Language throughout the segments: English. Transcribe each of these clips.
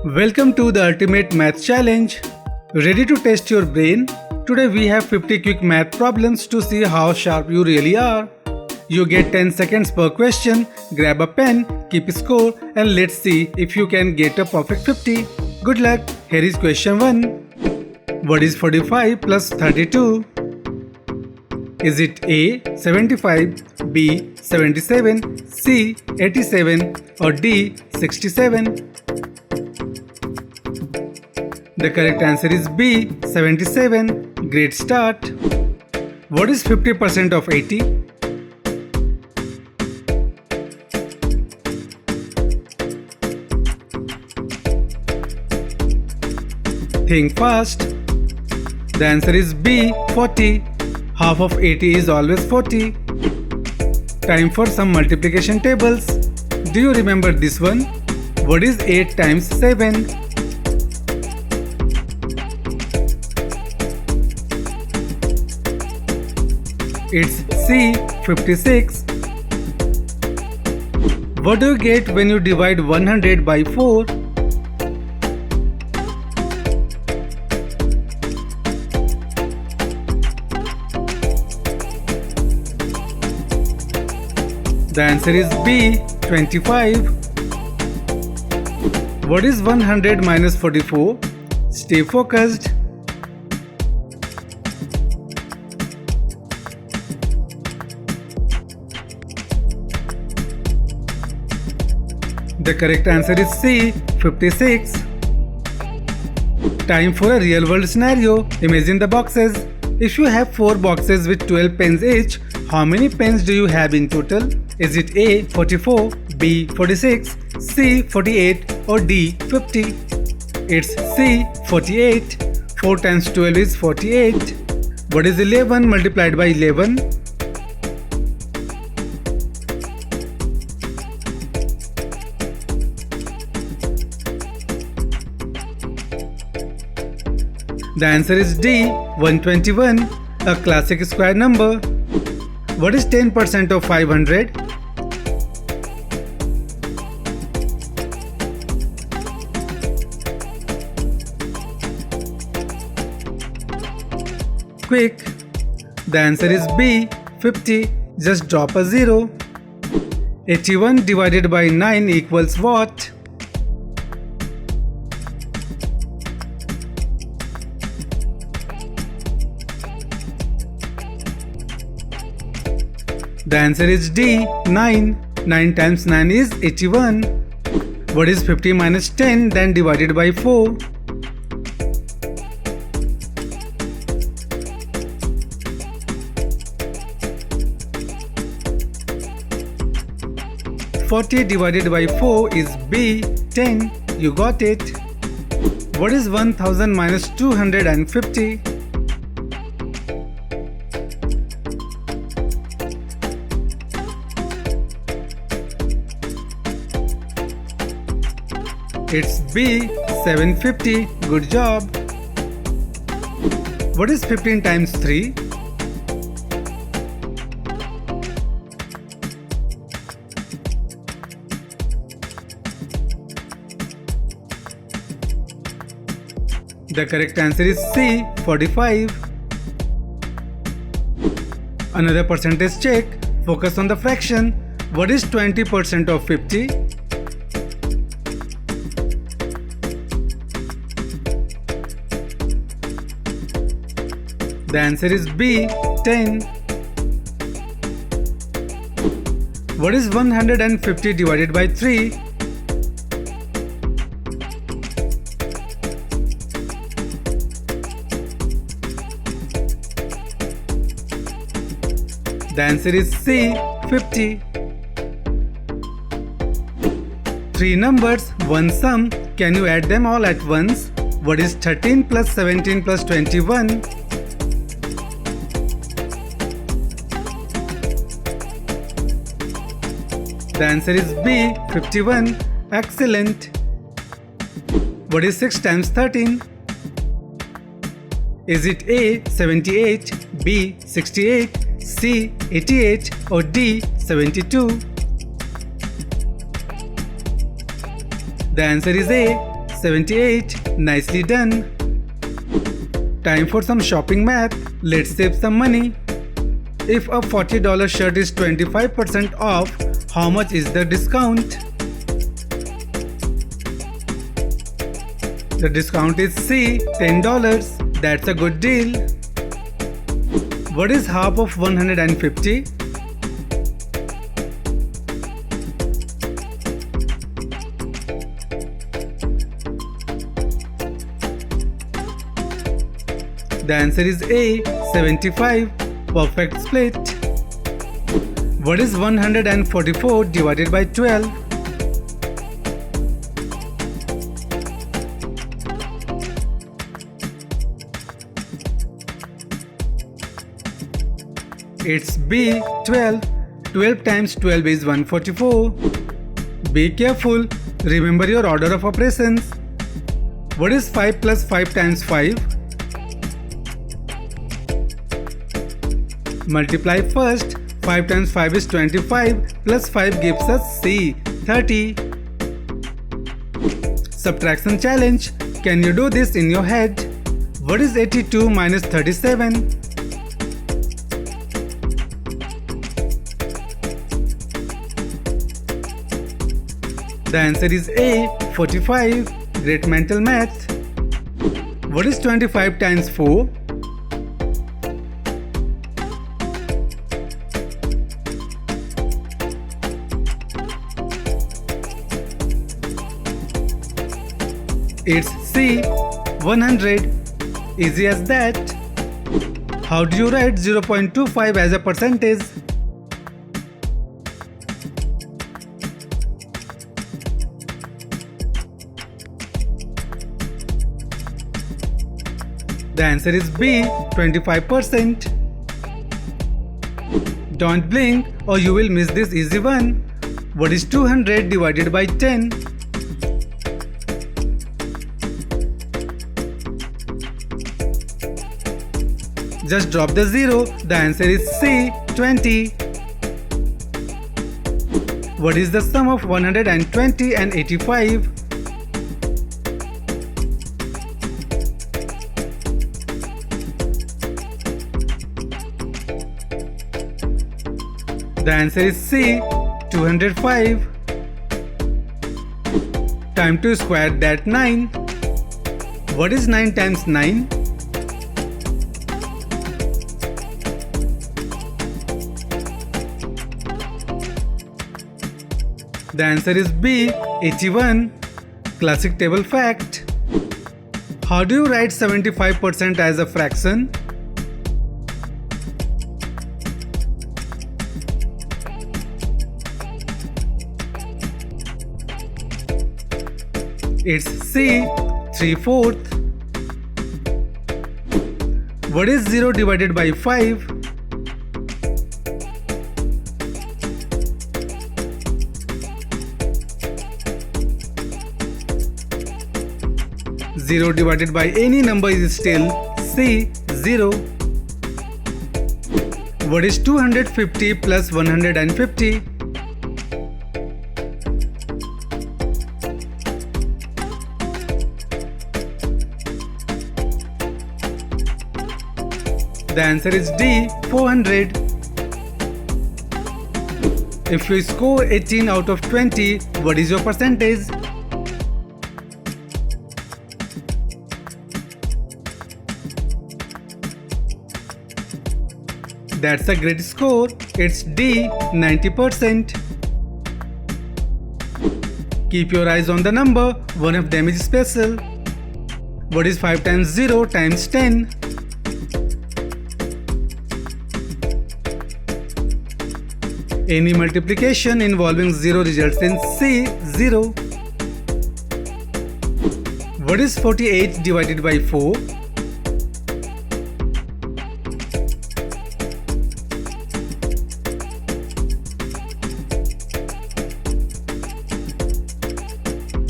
Welcome to the Ultimate Math Challenge. Ready to test your brain? Today we have 50 quick math problems to see how sharp you really are. You get 10 seconds per question. Grab a pen, keep score, and let's see if you can get a perfect 50. Good luck. Here is question 1. What is 45 plus 32? Is it A. 75, B. 77, C. 87 or D. 67? The correct answer is B. 77. Great start. What is 50% of 80? Think fast. The answer is B. 40. Half of 80 is always 40. Time for some multiplication tables. Do you remember this one? What is 8 times 7? It's C. 56. What do you get when you divide 100 by 4? The answer is B. 25. What is 100 minus 44? Stay focused. The correct answer is C. 56. Time for a real world scenario. Imagine the boxes. If you have 4 boxes with 12 pens each, how many pens do you have in total? Is it A. 44, B. 46, C. 48 or D. 50? It's C. 48. 4 times 12 is 48. What is 11 multiplied by 11? The answer is D. 121, a classic square number. What is 10% of 500? Quick! The answer is B. 50. Just drop a 0. 81 divided by 9 equals what? The answer is D. 9. 9 times 9 is 81. What is 50 minus 10 then divided by 4? $40 divided by 4 is B. 10. You got it. What is 1000 minus 250? It's B. 750. Good job. What is 15 times 3? The correct answer is C. 45. Another percentage check. Focus on the fraction. What is 20% of 50? The answer is B. 10. What is 150 divided by 3? The answer is C. 50. 3 numbers, one sum. Can you add them all at once? What is 13 plus 17 plus 21? The answer is B. 51. Excellent. What is 6 times 13? Is it A. 78, B. 68, C. 88 or D. 72? The answer is A. 78. Nicely done. Time for some shopping math. Let's save some money. If a $40 shirt is 25% off, how much is the discount? The discount is C, $10. That's a good deal. What is half of 150? The answer is A, 75. Perfect split. What is 144 divided by 12? It's B, 12. 12 times 12 is 144. Be careful. Remember your order of operations. What is 5 plus 5 times 5? Multiply first. 5 times 5 is 25 plus 5 gives us C, 30. Subtraction challenge. Can you do this in your head? What is 82 minus 37? The answer is A, 45. Great mental math. What is 25 times 4? It's C, 100. Easy as that. How do you write 0.25 as a percentage? The answer is B, 25%. Don't blink or you will miss this easy one. What is 200 divided by 10? Just drop the 0. The answer is C, 20. What is the sum of 120 and 85? The answer is C, 205. Time to square that 9. What is 9 times 9? The answer is B, 81. Classic table fact. How do you write 75% as a fraction? It's C, 3/4. What is 0 divided by 5? Zero divided by any number is still C, 0. What is 250 plus 150? The answer is D, 400. If you score 18 out of 20, what is your percentage? That's a great score. It's D, 90%. Keep your eyes on the number. One of them is special. What is 5 times 0 times 10? Any multiplication involving 0 results in C, 0. What is 48 divided by 4?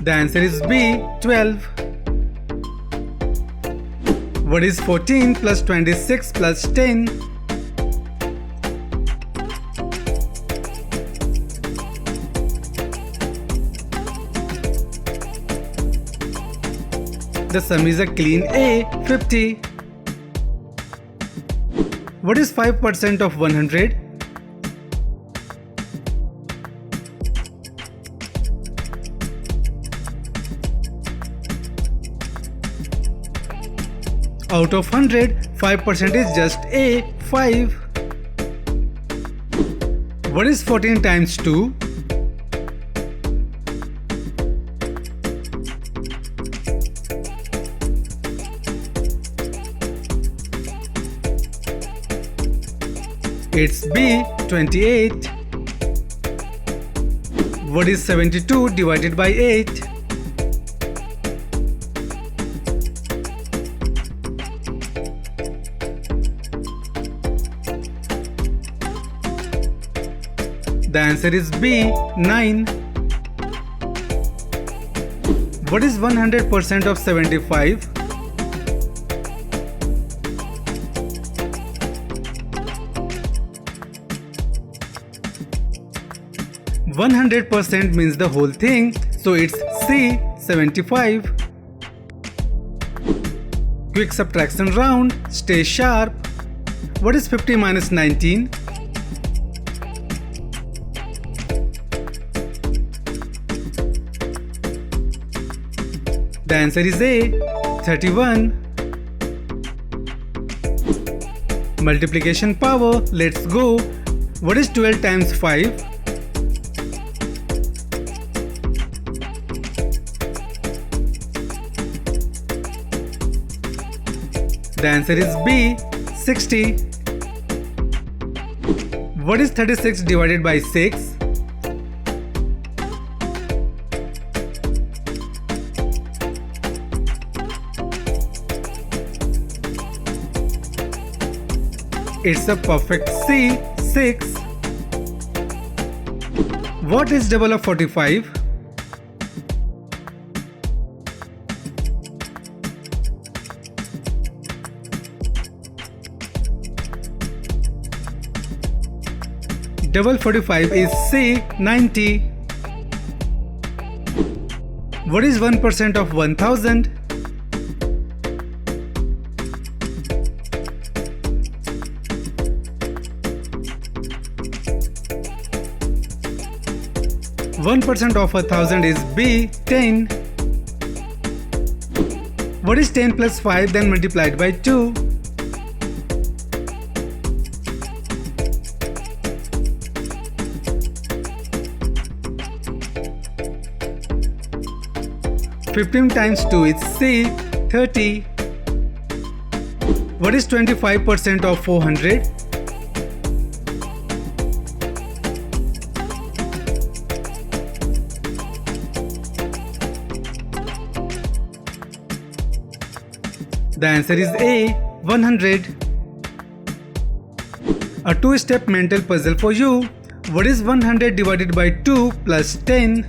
The answer is B, 12. What is 14 plus 26 plus 10? The sum is a clean A, 50. What is 5% of 100? Out of 100, 5% is just A, 5. What is 14 times 2? It's B, 28. What is 72 divided by 8? The answer is B, 9. What is 100% of 75? %100 means the whole thing, so it's C, 75. Quick subtraction round, stay sharp. What is 50 minus 19? The answer is A, 31. Multiplication power, let's go. What is 12 times 5? The answer is B, 60. What is 36 divided by 6? It's a perfect C, 6. What is double of 45? Double 45 is C, 90. What is 1% of 1000? One percent of 1000 is B, 10. What is 10 plus 5 then multiplied by 2? Fifteen times 2 is C, 30. What is 25% of 400? The answer is A, 100. A two-step mental puzzle for you. What is 100 divided by 2 plus 10?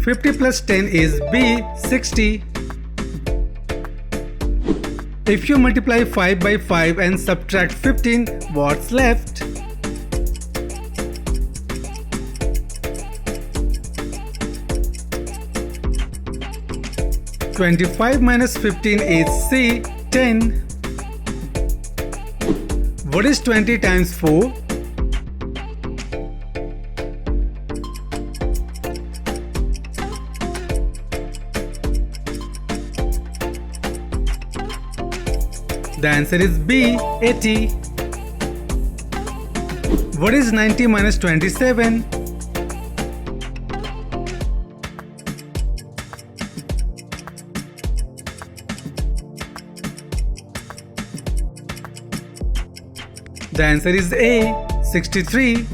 $50 plus 10 is B, 60. If you multiply 5 by 5 and subtract 15, what's left? $25 minus 15 is C, 10. What is 20 times 4? The answer is B, 80. What is 90 minus 27? The answer is A, 63.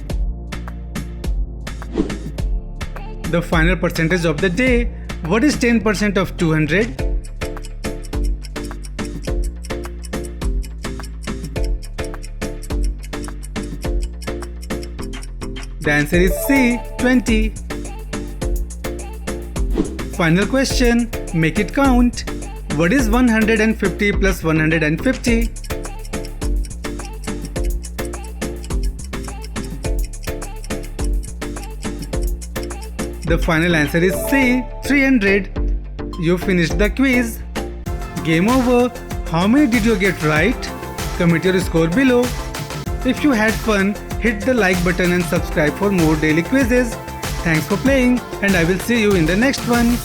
The final percentage of the day. What is 10% of 200? The answer is C, 20. Final question, make it count. What is 150 plus 150? The final answer is C, 300. You finished the quiz. Game over. How many did you get right? Comment your score below. If you had fun, hit the like button and subscribe for more daily quizzes. Thanks for playing, and I will see you in the next one.